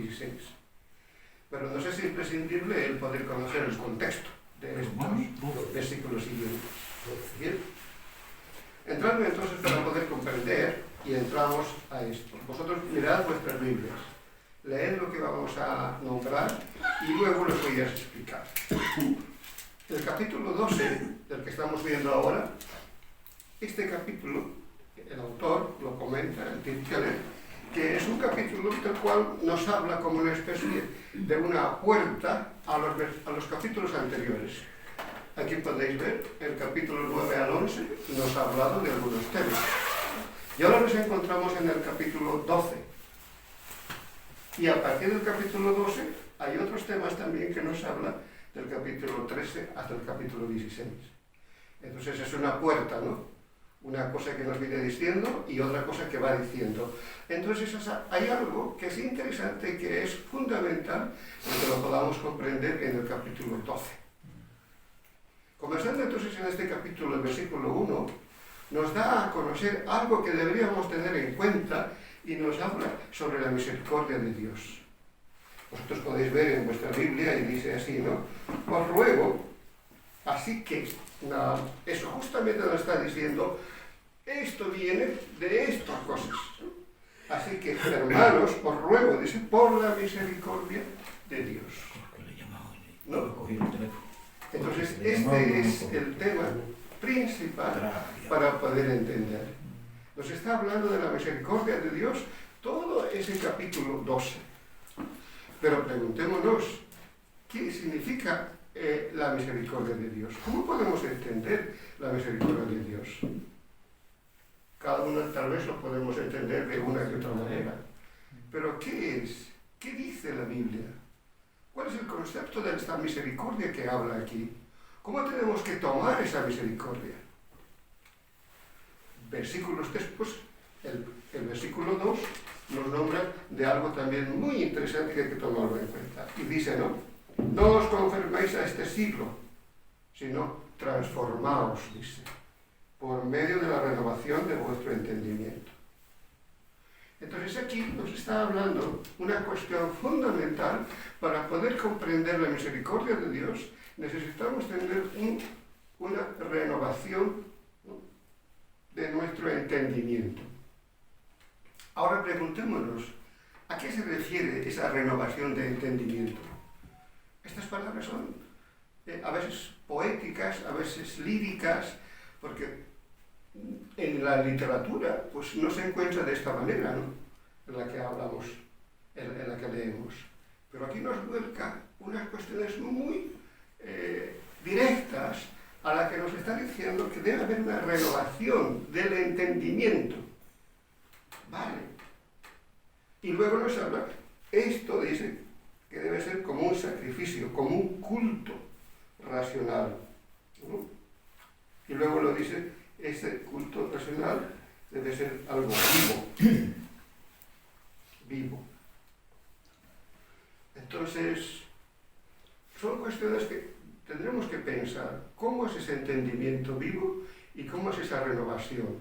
16. Pero nos es imprescindible el poder conocer el contexto de estos versículos siguientes. Bien. Entrando entonces para poder comprender, y entramos a esto. Vosotros mirad vuestras Biblias, leed lo que vamos a nombrar y luego los voy a explicar. El capítulo 12, del que estamos viendo ahora, este capítulo, el autor lo comenta en Tim Keller, que es un capítulo del cual nos habla como una especie de una puerta a los capítulos anteriores. Aquí podéis ver, el capítulo 9 al 11 nos ha hablado de algunos temas. Y ahora nos encontramos en el capítulo 12. Y a partir del capítulo 12 hay otros temas también que nos habla del capítulo 13 hasta el capítulo 16. Entonces es una puerta, ¿no? Una cosa que nos viene diciendo y otra cosa que va diciendo. Entonces hay algo que es interesante, que es fundamental y que lo podamos comprender en el capítulo 12. Comenzando entonces en este capítulo, el versículo 1, nos da a conocer algo que deberíamos tener en cuenta y nos habla sobre la misericordia de Dios. Vosotros podéis ver en vuestra Biblia y dice así, ¿no? Os ruego, así que, eso justamente nos está diciendo, esto viene de estas cosas. Así que, hermanos, os ruego, dice, por la misericordia de Dios. ¿No? Entonces, este es el tema principal para poder entender. Nos está hablando de la misericordia de Dios todo ese capítulo 12. Pero preguntémonos, ¿qué significa la misericordia de Dios? ¿Cómo podemos entender la misericordia de Dios? Cada uno tal vez lo podemos entender de una y otra manera. Pero ¿qué es? ¿Qué dice la Biblia? ¿Cuál es el concepto de esta misericordia que habla aquí? ¿Cómo tenemos que tomar esa misericordia? Versículos después, el versículo 2 nos nombra de algo también muy interesante que hay que tomarlo en cuenta. Y dice, ¿no? No os conforméis a este siglo, sino transformaos, dice, por medio de la renovación de vuestro entendimiento. Entonces aquí nos está hablando una cuestión fundamental. Para poder comprender la misericordia de Dios, necesitamos tener una renovación, ¿no?, de nuestro entendimiento. Ahora preguntémonos, ¿a qué se refiere esa renovación de entendimiento? Estas palabras son a veces poéticas, a veces líricas, porque en la literatura pues no se encuentra de esta manera, ¿no?, en la que hablamos, en la que leemos. Pero aquí nos vuelca unas cuestiones muy directas a la que nos está diciendo que debe haber una renovación del entendimiento. Vale. Y luego nos habla, esto dice que debe ser como un sacrificio, como un culto racional, ¿no? Y luego lo dice, este culto racional debe ser algo vivo. Vivo. Entonces, son cuestiones que tendremos que pensar. ¿Cómo es ese entendimiento vivo y cómo es esa renovación?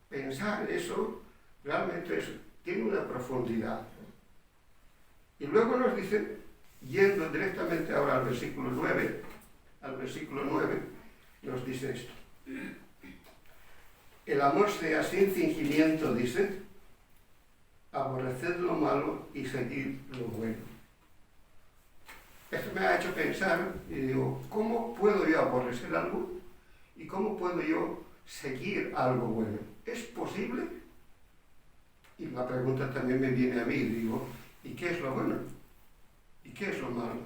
Pensar eso realmente tiene una profundidad. Y luego nos dice, yendo directamente ahora al versículo 9, nos dice esto. El amor sea sin fingimiento, dice, aborreced lo malo y seguid lo bueno. Esto me ha hecho pensar y digo, ¿cómo puedo yo aborrecer algo? ¿Y cómo puedo yo seguir algo bueno? ¿Es posible? Y la pregunta también me viene a mí, digo, ¿y qué es lo bueno? ¿Y qué es lo malo?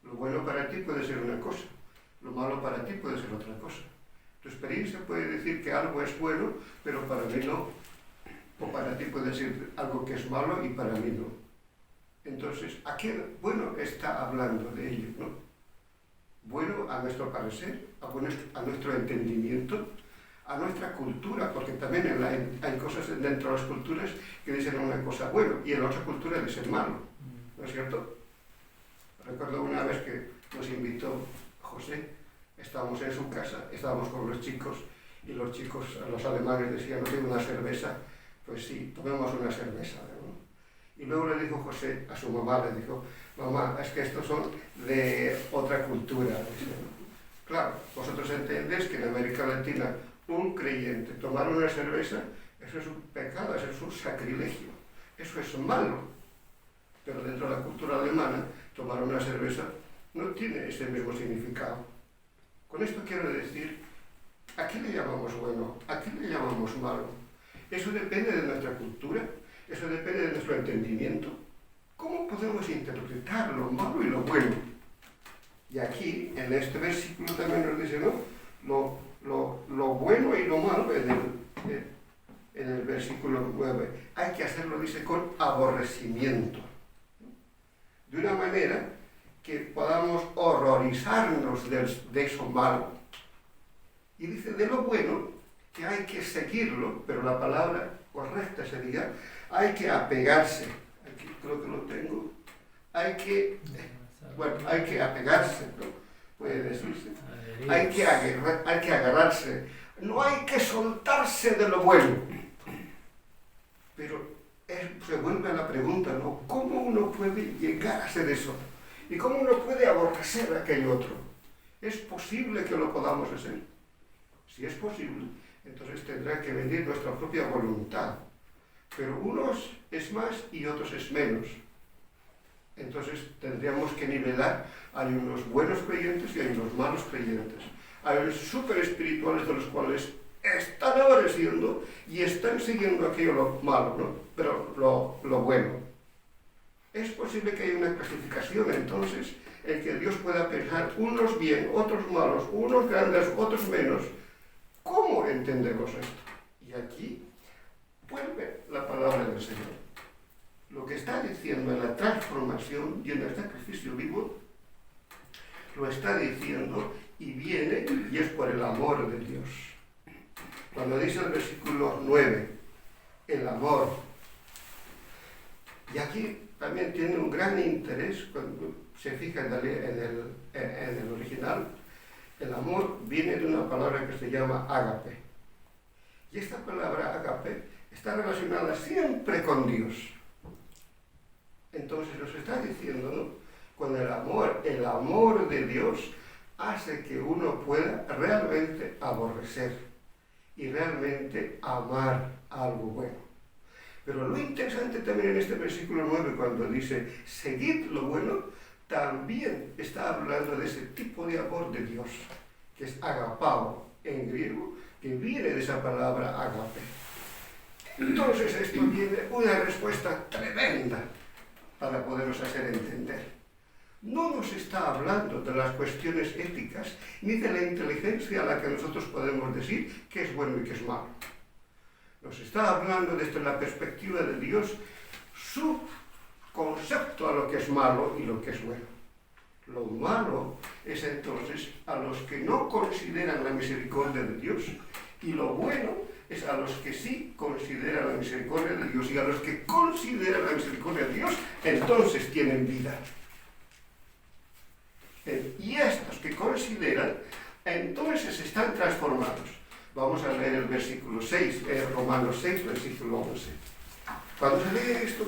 Lo bueno para ti puede ser una cosa, lo malo para ti puede ser otra cosa. Tu experiencia puede decir que algo es bueno, pero para mí no. O para ti puede ser algo que es malo y para mí no. Entonces, ¿a qué bueno está hablando de ello, no? Bueno, a nuestro parecer, a nuestro entendimiento, a nuestra cultura, porque también hay cosas dentro de las culturas que dicen una cosa buena y en otra cultura dicen malo, ¿no es cierto? Recuerdo una vez que nos invitó José, estábamos en su casa, estábamos con los chicos y los chicos, los alemanes decían, ¿no tiene una cerveza? Pues sí, tomemos una cerveza, ¿no? Y luego le dijo José a su mamá, le dijo, mamá, es que estos son de otra cultura. Dice, claro, vosotros entendéis que en América Latina un creyente tomar una cerveza, eso es un pecado, eso es un sacrilegio, eso es malo. Pero dentro de la cultura alemana, tomar una cerveza no tiene ese mismo significado. Con esto quiero decir, ¿a qué le llamamos bueno? ¿A qué le llamamos malo? Eso depende de nuestra cultura, eso depende de nuestro entendimiento. ¿Cómo podemos interpretar lo malo y lo bueno? Y aquí, en este versículo también nos dice, ¿no? Lo bueno y lo malo en el versículo 9. Hay que hacerlo, dice, con aborrecimiento. De una manera que podamos horrorizarnos de eso malo. Y dice de lo bueno que hay que seguirlo, pero la palabra correcta sería, hay que apegarse. Aquí creo que lo tengo. Hay que apegarse, ¿no? Puede decirse. Hay que agarrarse. No hay que soltarse de lo bueno. Pero se vuelve a la pregunta, ¿no? ¿Cómo uno puede llegar a hacer eso? ¿Y cómo uno puede aborrecer a aquel otro? ¿Es posible que lo podamos hacer? Si es posible, entonces tendrá que venir nuestra propia voluntad. Pero unos es más y otros es menos. Entonces tendríamos que nivelar. Hay unos buenos creyentes y hay unos malos creyentes. Hay unos súper espirituales de los cuales están aborreciendo y están siguiendo aquello lo malo, ¿no? Pero lo bueno. Es posible que haya una clasificación entonces en que Dios pueda pensar unos bien, otros malos, unos grandes, otros menos. ¿Cómo entendemos esto? Y aquí vuelve la palabra del Señor. Lo que está diciendo en la transformación y en el sacrificio vivo, lo está diciendo y viene y es por el amor de Dios. Cuando dice el versículo 9, el amor, y aquí también tiene un gran interés cuando se fija en el original. El amor viene de una palabra que se llama ágape. Y esta palabra ágape está relacionada siempre con Dios. Entonces nos está diciendo, ¿no? Con el amor de Dios hace que uno pueda realmente aborrecer y realmente amar algo bueno. Pero lo interesante también en este versículo 9, cuando dice, seguid lo bueno, también está hablando de ese tipo de amor de Dios, que es agapao en griego, que viene de esa palabra agape. Entonces esto tiene una respuesta tremenda para podernos hacer entender. No nos está hablando de las cuestiones éticas, ni de la inteligencia a la que nosotros podemos decir qué es bueno y qué es malo. Nos está hablando desde la perspectiva de Dios, su concepto a lo que es malo y lo que es bueno. Lo malo es entonces a los que no consideran la misericordia de Dios, y lo bueno es a los que sí consideran la misericordia de Dios, y a los que consideran la misericordia de Dios, entonces tienen vida. Y estos que consideran, entonces están transformados. Vamos a leer el versículo 6, Romanos 6, versículo 11. Cuando se lee esto,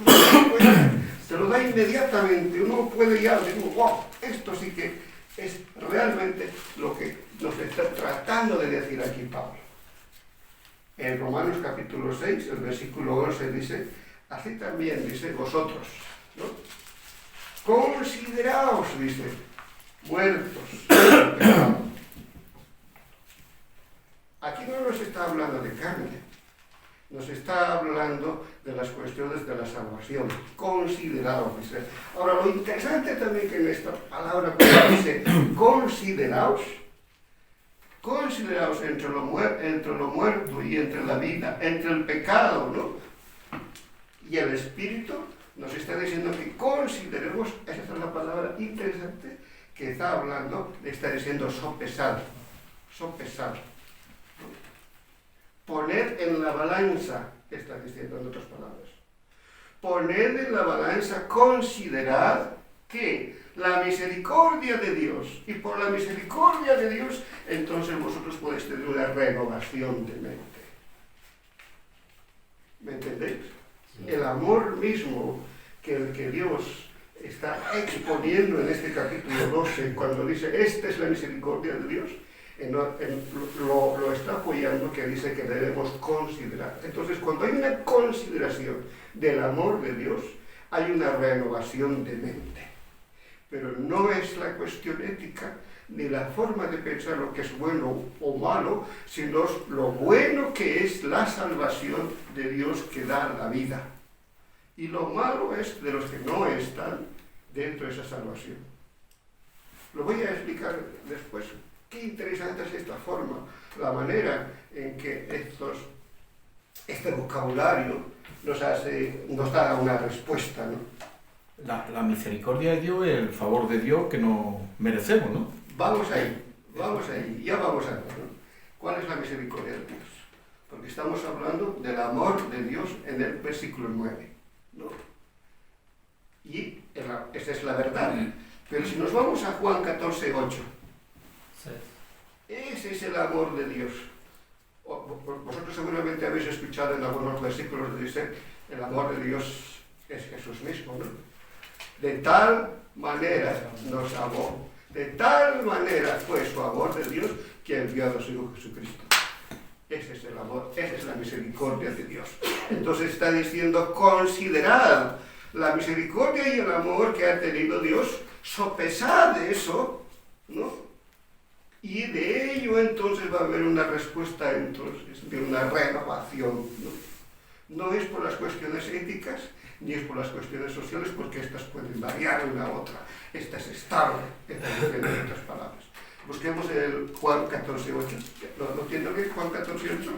se lo da inmediatamente. Uno puede ya decir, wow, esto sí que es realmente lo que nos está tratando de decir aquí Pablo. En Romanos capítulo 6, el versículo 11 dice, así también dice vosotros, ¿no? Consideraos, dice, muertos en el pecado. Aquí no nos está hablando de carne, nos está hablando de las cuestiones de la salvación. Consideraos, dice. Ahora, lo interesante también que en esta palabra dice consideraos entre lo muerto y entre la vida, entre el pecado, ¿no? Y el espíritu nos está diciendo que consideremos, esa es la palabra interesante que está hablando, está diciendo sopesar. Poner en la balanza, está diciendo en otras palabras. Poner en la balanza, considerad que la misericordia de Dios, y por la misericordia de Dios, entonces vosotros podéis tener una renovación de mente. ¿Me entendéis? Sí. El amor mismo que Dios está exponiendo en este capítulo 12, cuando dice, esta es la misericordia de Dios, lo está apoyando, que dice que debemos considerar. Entonces, cuando hay una consideración del amor de Dios, hay una renovación de mente. Pero no es la cuestión ética, ni la forma de pensar lo que es bueno o malo, sino lo bueno que es la salvación de Dios que da la vida. Y lo malo es de los que no están dentro de esa salvación. Lo voy a explicar después. Qué interesante es esta forma, la manera en que este vocabulario nos da una respuesta, ¿no? La misericordia de Dios es el favor de Dios que no merecemos, ¿no? Vamos ahí, ya vamos a ver, ¿no? ¿Cuál es la misericordia de Dios? Porque estamos hablando del amor de Dios en el versículo 9, ¿no? Y esa es la verdad. Pero si nos vamos a Juan 14, 8, ese es el amor de Dios. Vosotros seguramente habéis escuchado en algunos versículos que dice, el amor de Dios es Jesús mismo, ¿no? De tal manera nos amó, de tal manera fue su amor de Dios que envió a su Hijo Jesucristo. Ese es el amor, esa es la misericordia de Dios. Entonces está diciendo, considerad la misericordia y el amor que ha tenido Dios, sopesad eso, ¿no? Y de ello entonces va a haber una respuesta entonces de una renovación, ¿no? No es por las cuestiones éticas, ni es por las cuestiones sociales, porque estas pueden variar una a otra. Esta es estable, en otras palabras. Busquemos el Juan 14, 8. ¿Lo tiene aquí, Juan 14, 8?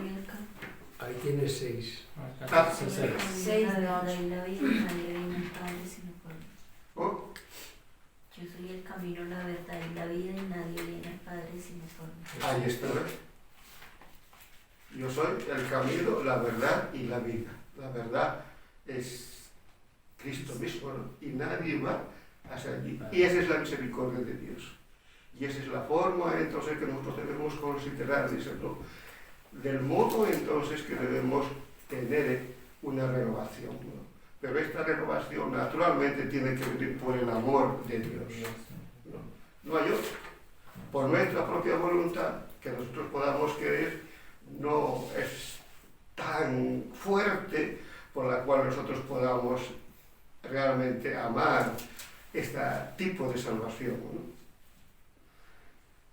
Ahí tiene 6. 6, no, la vida nadie viene al Padre sino por mí. ¿Oh? Yo soy el camino, la verdad y la vida, y nadie viene al Padre sino por mí. Ahí está. Yo soy el camino, la verdad y la vida. La verdad es Cristo mismo, ¿no? Y nadie va hacia allí. Y esa es la misericordia de Dios. Y esa es la forma entonces que nosotros debemos considerar, dice, ¿no? Del modo entonces que debemos tener una renovación, ¿no? Pero esta renovación naturalmente tiene que venir por el amor de Dios, no hay otro. Por nuestra propia voluntad, que nosotros podamos querer, no es tan fuerte por la cual nosotros podamos realmente amar este tipo de salvación, ¿no?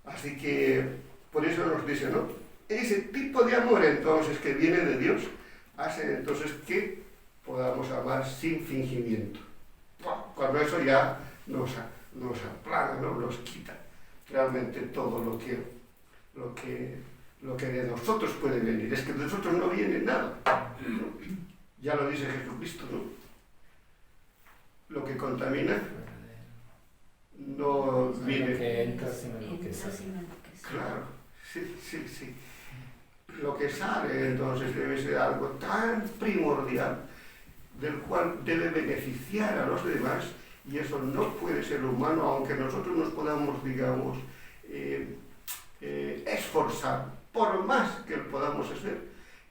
Así que por eso nos dice, ¿no? Ese tipo de amor entonces que viene de Dios hace entonces que podamos amar sin fingimiento. Cuando eso ya nos aplana, ¿no? Nos quita realmente todo lo que de nosotros puede venir. Es que de nosotros no viene nada, ¿no? Ya lo dice Jesucristo, ¿no? Lo que contamina no viene. Que entra sino lo que sale. Claro, sí. Lo que sale entonces debe ser algo tan primordial del cual debe beneficiar a los demás, y eso no puede ser humano, aunque nosotros nos podamos, digamos, esforzar, por más que lo podamos hacer,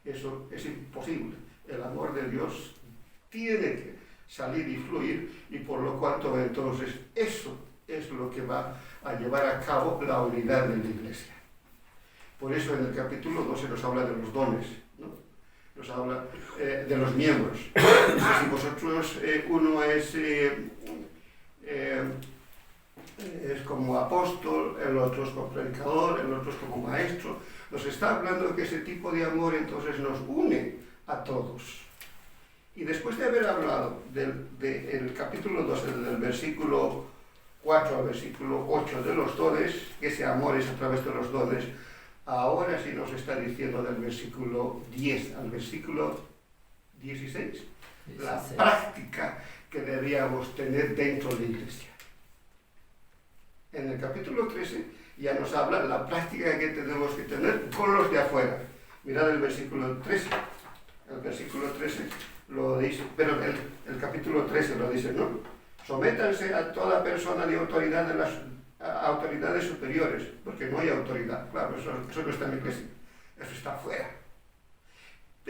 eso es imposible. El amor de Dios tiene que salir y fluir, y por lo cuanto entonces eso es lo que va a llevar a cabo la unidad de la Iglesia. Por eso en el capítulo 12 nos habla de los dones, ¿no? Nos habla de los miembros. Si vosotros, uno es como apóstol, el otro es como predicador, el otro es como maestro, nos está hablando que ese tipo de amor entonces nos une a todos. Y después de haber hablado del capítulo 12, del versículo 4 al versículo 8 de los dones, que ese amor es a través de los dones, ahora sí nos está diciendo del versículo 10 al versículo 16, la práctica que deberíamos tener dentro de la Iglesia. En el capítulo 13 ya nos habla de la práctica que tenemos que tener con los de afuera. Mirad el versículo 13. El versículo 13 lo dice, pero el capítulo 13 lo dice, ¿no? Sométanse a toda persona de autoridad de las autoridades superiores, porque no hay autoridad, claro, eso no está en la Iglesia, eso está fuera.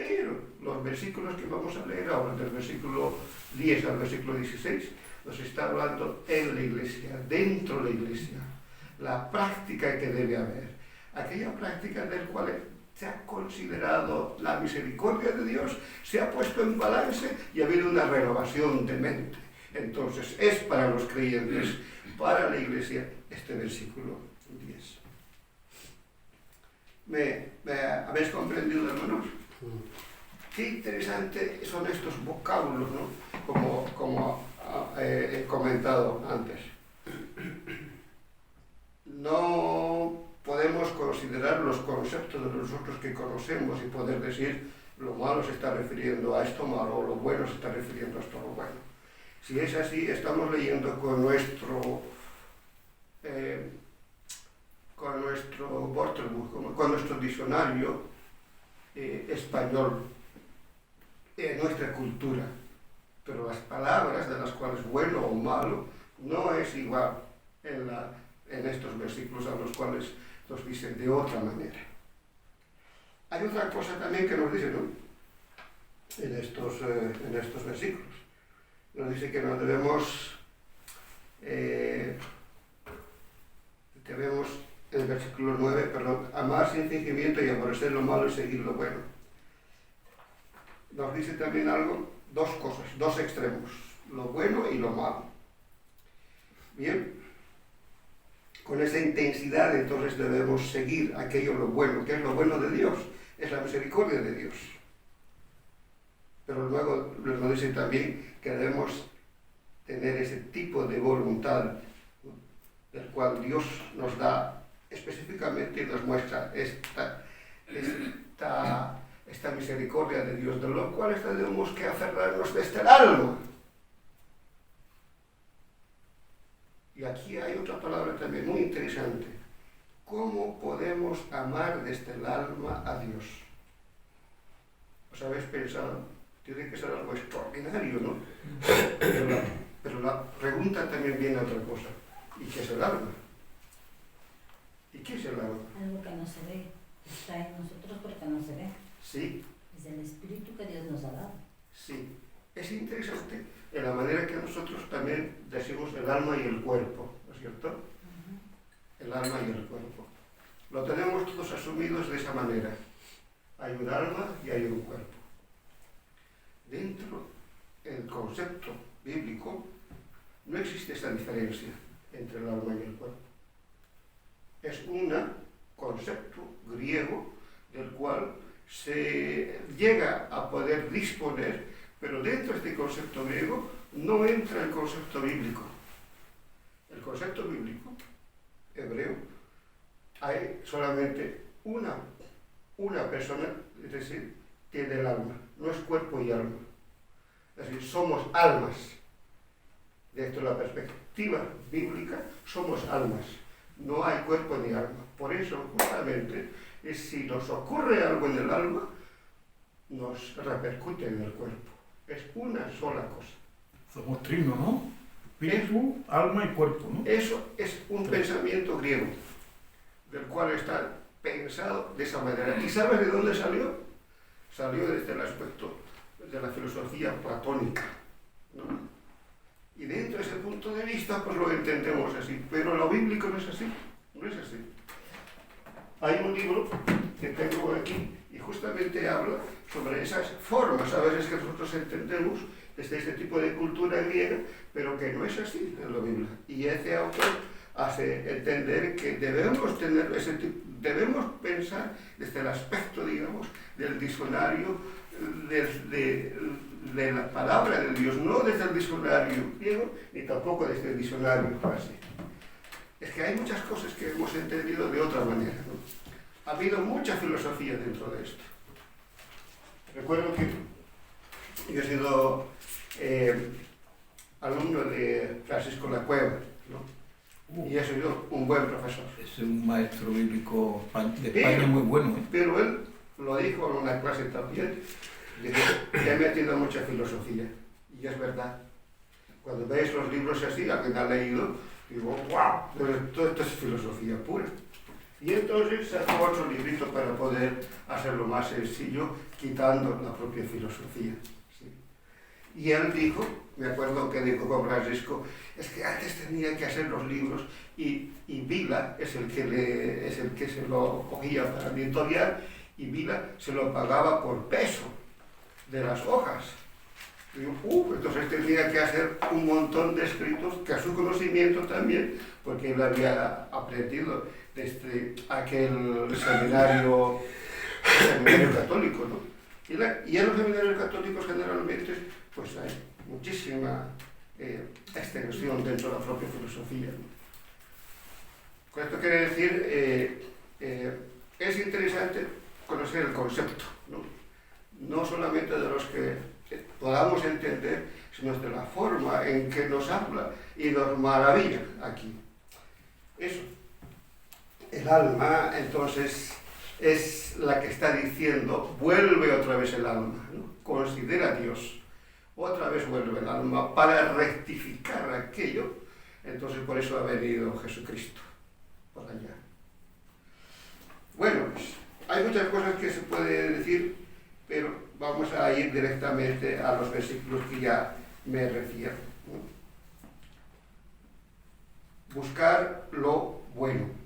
Pero los versículos que vamos a leer ahora, del versículo 10 al versículo 16, nos está hablando en la iglesia, dentro de la iglesia, la práctica que debe haber, aquella práctica del cual se ha considerado la misericordia de Dios, se ha puesto en balance y ha habido una renovación de mente. Entonces, es para los creyentes, para la iglesia, este versículo 10. ¿Me habéis comprendido, hermanos? Qué interesante son estos vocábulos, ¿no? Como he comentado antes. No podemos considerar los conceptos de nosotros que conocemos y poder decir lo malo se está refiriendo a esto malo o lo bueno se está refiriendo a esto lo bueno. Si es así, estamos leyendo con nuestro Wörterbuch, con nuestro diccionario español, nuestra cultura, pero las palabras de las cuales bueno o malo no es igual en estos versículos a los cuales nos dicen de otra manera. Hay otra cosa también que nos dice, ¿no? En estos versículos. Nos dice que nos debemos, en el versículo 9, perdón, amar sin fingimiento y aborrecer lo malo y seguir lo bueno. Nos dice también algo, dos cosas, dos extremos, lo bueno y lo malo. Bien, con esa intensidad entonces debemos seguir aquello lo bueno, que es lo bueno de Dios, es la misericordia de Dios. Pero luego nos dice también que debemos tener ese tipo de voluntad, ¿no? Del cual Dios nos da específicamente y nos muestra esta misericordia de Dios, de lo cual tenemos que aferrarnos desde el alma. Y aquí hay otra palabra también muy interesante. ¿Cómo podemos amar desde el alma a Dios? ¿Os habéis pensado? Tiene que ser algo extraordinario, ¿no? Pero la pregunta también viene a otra cosa. ¿Y qué es el alma? ¿Y qué es el alma? Algo que no se ve, está en nosotros porque no se ve. Sí. Es el espíritu que Dios nos ha dado. Sí. Es interesante en la manera que nosotros también decimos el alma y el cuerpo, ¿no es cierto? El alma y el cuerpo. Lo tenemos todos asumidos de esa manera. Hay un alma y hay un cuerpo. Dentro del concepto bíblico no existe esa diferencia entre el alma y el cuerpo. Es un concepto griego del cual se llega a poder disponer, pero dentro de este concepto griego no entra el concepto bíblico. El concepto bíblico hebreo, hay solamente una persona, es decir, tiene el alma, no es cuerpo y alma. Es decir, somos almas. Desde la perspectiva bíblica, somos almas. No hay cuerpo ni alma. Por eso, justamente, si nos ocurre algo en el alma, nos repercute en el cuerpo. Es una sola cosa. Somos trino, ¿no? Espíritu, alma y cuerpo, ¿no? Eso es un pensamiento griego, del cual está pensado de esa manera. ¿Y sabes de dónde salió? Salió desde el aspecto de la filosofía platónica, ¿no? Y dentro de ese punto de vista, pues lo entendemos así. Pero lo bíblico no es así. No es así. Hay un libro que tengo aquí y justamente habla sobre esas formas a veces que nosotros entendemos desde este tipo de cultura griega, pero que no es así en la Biblia. Y ese autor hace entender que debemos tener ese tipo, debemos pensar desde el aspecto, digamos, del diccionario, de la palabra de Dios, no desde el diccionario griego, ni tampoco desde el diccionario clásico. Es que hay muchas cosas que hemos entendido de otra manera, ¿no? Ha habido mucha filosofía dentro de esto. Recuerdo que yo he sido alumno de Francisco Lacueva, ¿no? Y he sido un buen profesor. Es un maestro bíblico de España muy bueno, ¿eh? Pero él lo dijo en una clase también, dice que he metido mucha filosofía. Y es verdad. Cuando veis los libros así, alguien ha leído, digo, ¡wow! Todo esto es filosofía pura. Y entonces sacó otro librito para poder hacerlo más sencillo, quitando la propia filosofía. ¿Sí? Y él dijo, me acuerdo que dijo con Francisco, es que antes tenía que hacer los libros y Vila es el que se lo cogía para editorial y Vila se lo pagaba por peso de las hojas. Y yo, entonces tenía que hacer un montón de escritos que a su conocimiento también, porque él había aprendido desde aquel seminario católico, ¿no? Y en los seminarios católicos generalmente pues hay muchísima extensión dentro de la propia filosofía, ¿no? Con esto quiere decir, es interesante conocer el concepto, no solamente de los que podamos entender, sino de la forma en que nos habla y nos maravilla aquí. Eso. El alma, entonces, es la que está diciendo, vuelve otra vez el alma, ¿no? Considera a Dios. Otra vez vuelve el alma para rectificar aquello. Entonces, por eso ha venido Jesucristo, por allá. Bueno, pues, hay muchas cosas que se puede decir, pero vamos a ir directamente a los versículos que ya me refiero, ¿no? Buscar lo bueno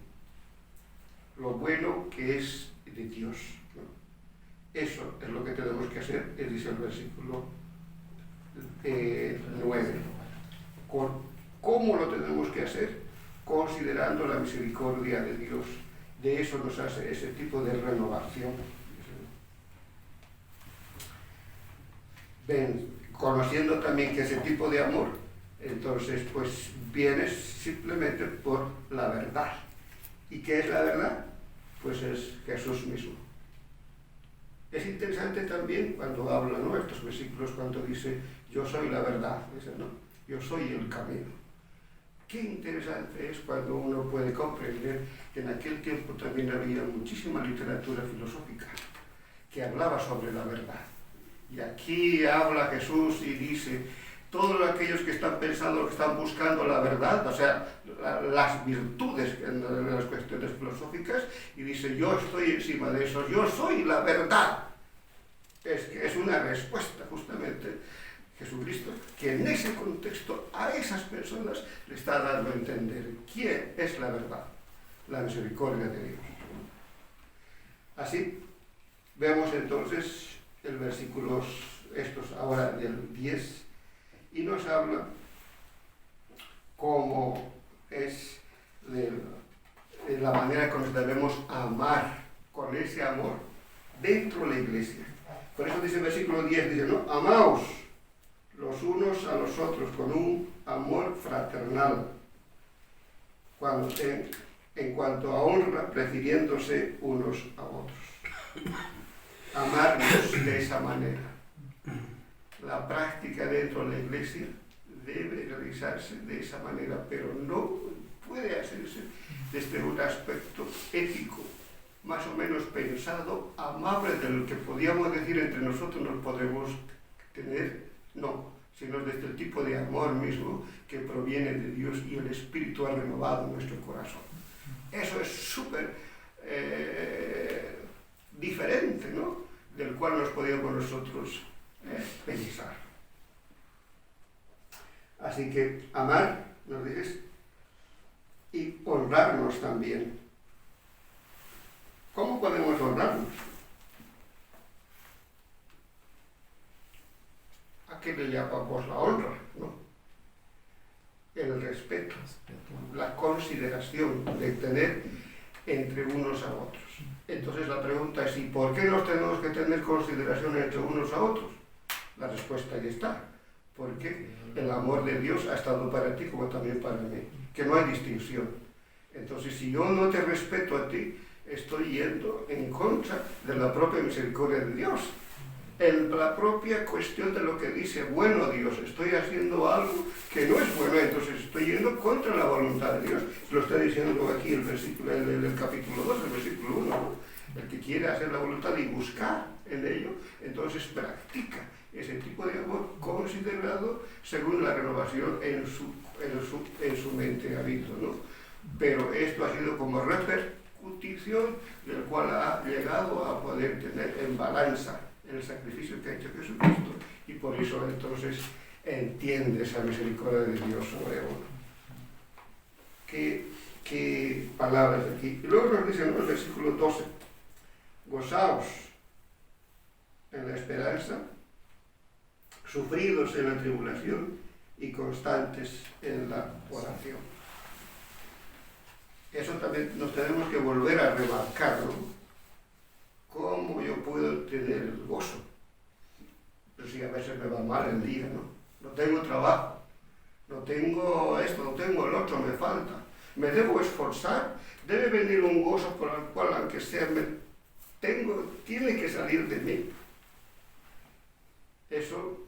que es de Dios, ¿no? Eso es lo que tenemos que hacer, dice el versículo 9. ¿Cómo lo tenemos que hacer? Considerando la misericordia de Dios. De eso nos hace ese tipo de renovación. Ven, conociendo también que ese tipo de amor, entonces pues viene simplemente por la verdad. ¿Y qué es la verdad? Pues es Jesús mismo. Es interesante también cuando habla, ¿no?, estos versículos, cuando dice, yo soy la verdad, dice, ¿no? Yo soy el camino. Qué interesante es cuando uno puede comprender que en aquel tiempo también había muchísima literatura filosófica que hablaba sobre la verdad. Y aquí habla Jesús y dice, todos aquellos que están pensando, que están buscando la verdad, o sea, las virtudes en las cuestiones filosóficas, y dice, yo estoy encima de eso, yo soy la verdad. Es una respuesta justamente Jesucristo, que en ese contexto a esas personas le está dando a entender quién es la verdad, la misericordia de Dios. Así, vemos entonces el versículos estos ahora del 10, y nos habla cómo es de la manera que nos debemos amar, con ese amor dentro de la iglesia. Por eso dice el versículo 10, dice, ¿no? Amaos los unos a los otros con un amor fraternal, en cuanto a honra, prefiriéndose unos a otros. Amarnos de esa manera. La práctica dentro de la iglesia debe realizarse de esa manera, pero no puede hacerse desde un aspecto ético, más o menos pensado, amable, del que podíamos decir entre nosotros nos podemos tener, no, sino desde el tipo de amor mismo que proviene de Dios y el Espíritu ha renovado nuestro corazón. Eso es súper diferente, ¿no?, del cual nos podíamos nosotros pensar. Así que amar, nos dices, y honrarnos también. ¿Cómo podemos honrarnos? ¿A qué le llamamos la honra? ¿No? El respeto, la consideración de tener entre unos a otros. Entonces la pregunta es, ¿y por qué nos tenemos que tener consideración entre unos a otros? La respuesta ahí está. Porque el amor de Dios ha estado para ti como también para mí. Que no hay distinción. Entonces, si yo no te respeto a ti, estoy yendo en contra de la propia misericordia de Dios. En la propia cuestión de lo que dice, bueno Dios, estoy haciendo algo que no es bueno, entonces estoy yendo contra la voluntad de Dios. Lo está diciendo aquí el versículo, el capítulo 2, el versículo 1, ¿no? El que quiere hacer la voluntad y buscar en ello, entonces practica ese tipo de amor considerado según la renovación en su mente ha habido, ¿no? Pero esto ha sido como justicia del cual ha llegado a poder tener en balanza el sacrificio que ha hecho Jesucristo, y por eso entonces entiende esa misericordia de Dios sobre uno. ¿Qué palabras aquí? Y luego nos dice en el versículo 12, gozaos en la esperanza, sufridos en la tribulación y constantes en la oración. Eso también nos tenemos que volver a remarcar, ¿no? ¿Cómo yo puedo tener el gozo? Pero si a veces me va mal el día, ¿no? No tengo trabajo, no tengo esto, no tengo el otro, me falta. Me debo esforzar, debe venir un gozo por el cual, aunque sea, tiene que salir de mí. Eso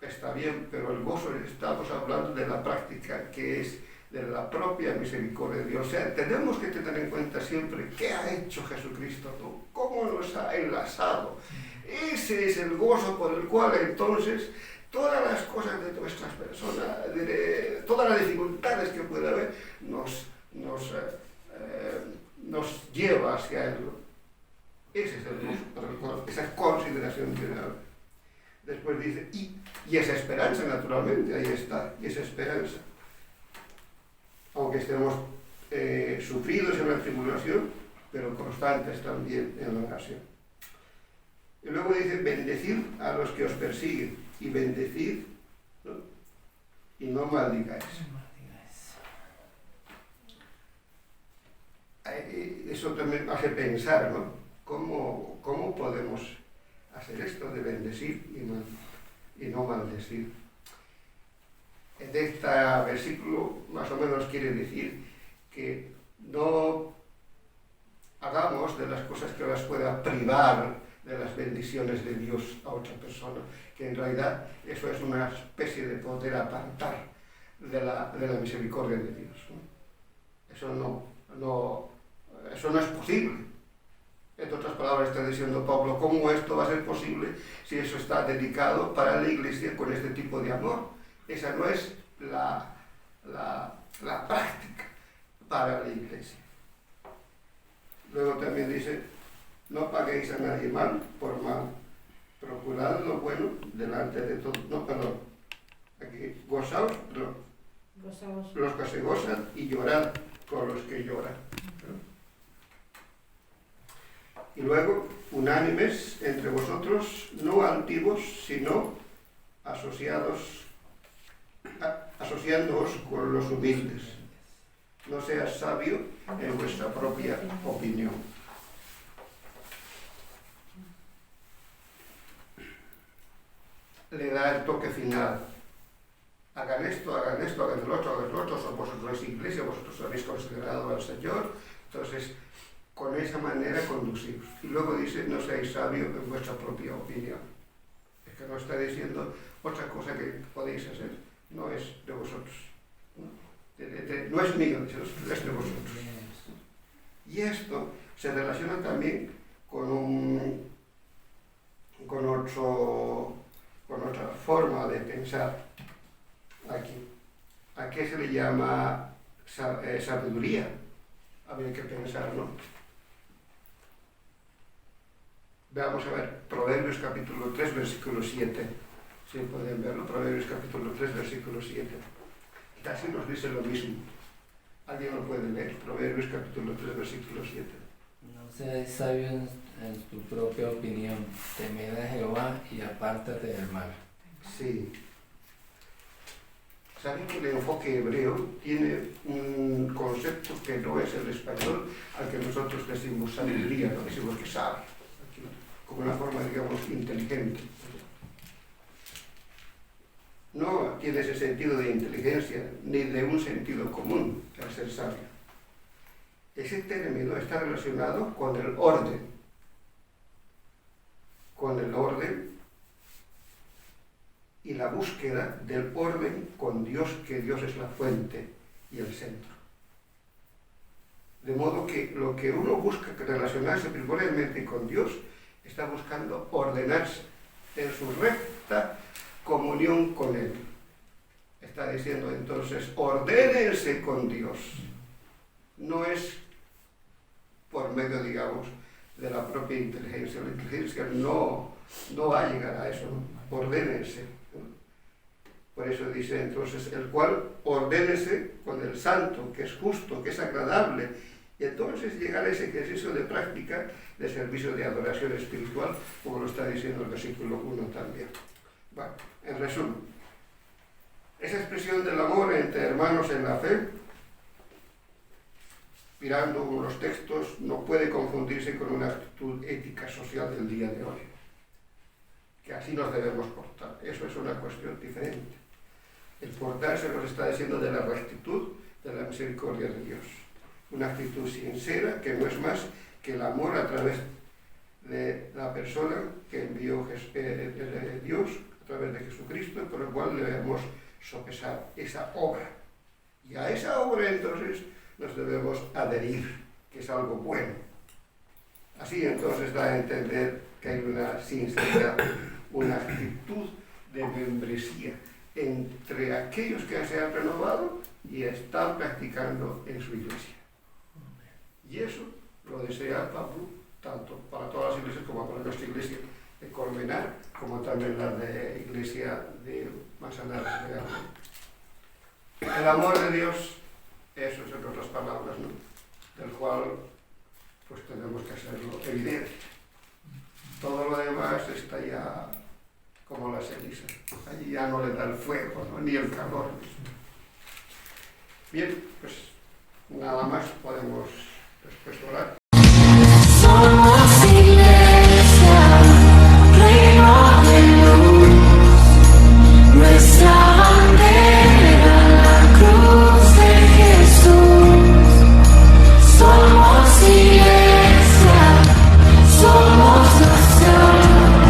está bien, pero el gozo, estamos hablando de la práctica, que es de la propia misericordia de Dios. O sea, tenemos que tener en cuenta siempre qué ha hecho Jesucristo, ¿no? Cómo nos ha enlazado. Ese es el gozo por el cual entonces todas las cosas de nuestras personas, todas las dificultades que puede haber, nos lleva hacia Él. Ese es el gozo por el cual, esa consideración que da. Después dice, y esa esperanza, naturalmente, ahí está, y esa esperanza. Aunque estemos sufridos en la tribulación, pero constantes también en la oración. Y luego dice, bendecid a los que os persiguen, y bendecid, ¿no? Y no maldigáis. Eso también hace pensar, ¿no? ¿Cómo podemos hacer esto de bendecir y no maldecir? En este versículo más o menos quiere decir que no hagamos de las cosas que las pueda privar de las bendiciones de Dios a otra persona, que en realidad eso es una especie de poder apartar de la misericordia de Dios, ¿no? Eso no es posible. En otras palabras está diciendo Pablo, ¿cómo esto va a ser posible si eso está dedicado para la Iglesia con este tipo de amor? Esa no es la práctica para la Iglesia. Luego también dice, no paguéis a nadie mal por mal, procurad lo bueno delante de todos. No, perdón, aquí, gozaos, los que se gozan, y llorad con los que lloran. Y luego, unánimes entre vosotros, no altivos, sino asociándoos con los humildes. No seas sabio en vuestra propia opinión. Le da el toque final. Hagan esto, hagan el otro, vosotros sois iglesia, vosotros habéis considerado al Señor. Entonces, con esa manera conducidos. Y luego dice, no seáis sabios en vuestra propia opinión. Es que no está diciendo otra cosa que podéis hacer, no es de vosotros. No es mío, es de vosotros. Y esto se relaciona también con otra forma de pensar aquí. ¿A qué se le llama sabiduría? Habría que pensar, ¿no? Vamos a ver, Proverbios capítulo 3, versículo 7. Si pueden verlo, Proverbios capítulo 3, versículo 7. Casi nos dice lo mismo. ¿Alguien lo puede leer? Proverbios capítulo 3, versículo 7. No seas sabio en tu propia opinión, temed a Jehová y apártate del mal. Sí. ¿Saben que el enfoque hebreo tiene un concepto que no es el español, al que nosotros decimos sabiduría, no decimos que sabe, como una forma, digamos, inteligente? No tiene ese sentido de inteligencia, ni de un sentido común al ser sabio. Ese término está relacionado con el orden y la búsqueda del orden con Dios, que Dios es la fuente y el centro. De modo que lo que uno busca relacionarse primordialmente con Dios, está buscando ordenarse en su recta comunión con Él. Está diciendo entonces, ordénense con Dios. No es por medio, digamos, de la propia inteligencia. La inteligencia no va a llegar a eso, ¿no? Ordénense. Por eso dice entonces, el cual ordénese con el santo, que es justo, que es agradable, y entonces llegar a ese ejercicio de práctica de servicio de adoración espiritual, como lo está diciendo el versículo 1 también. Bueno, en resumen, esa expresión del amor entre hermanos en la fe, mirando los textos, no puede confundirse con una actitud ética social del día de hoy, que así nos debemos portar. Eso es una cuestión diferente. El portarse nos está diciendo de la rectitud, de la misericordia de Dios. Una actitud sincera que no es más que el amor a través de la persona que envió Dios, a través de Jesucristo, por el cual debemos sopesar esa obra. Y a esa obra entonces nos debemos adherir, que es algo bueno. Así entonces da a entender que hay una sinceridad, una actitud de membresía entre aquellos que se han renovado y están practicando en su iglesia. Y eso lo desea Pablo tanto para todas las iglesias como para nuestra iglesia de Colmenar, como también la de iglesia de Manzanares. El amor de Dios, eso es en otras palabras, ¿no? Del cual pues tenemos que hacerlo evidente. Todo lo demás está ya como la ceniza. Allí ya no le da el fuego, ¿no? Ni el calor. Bien, pues nada más podemos después orar.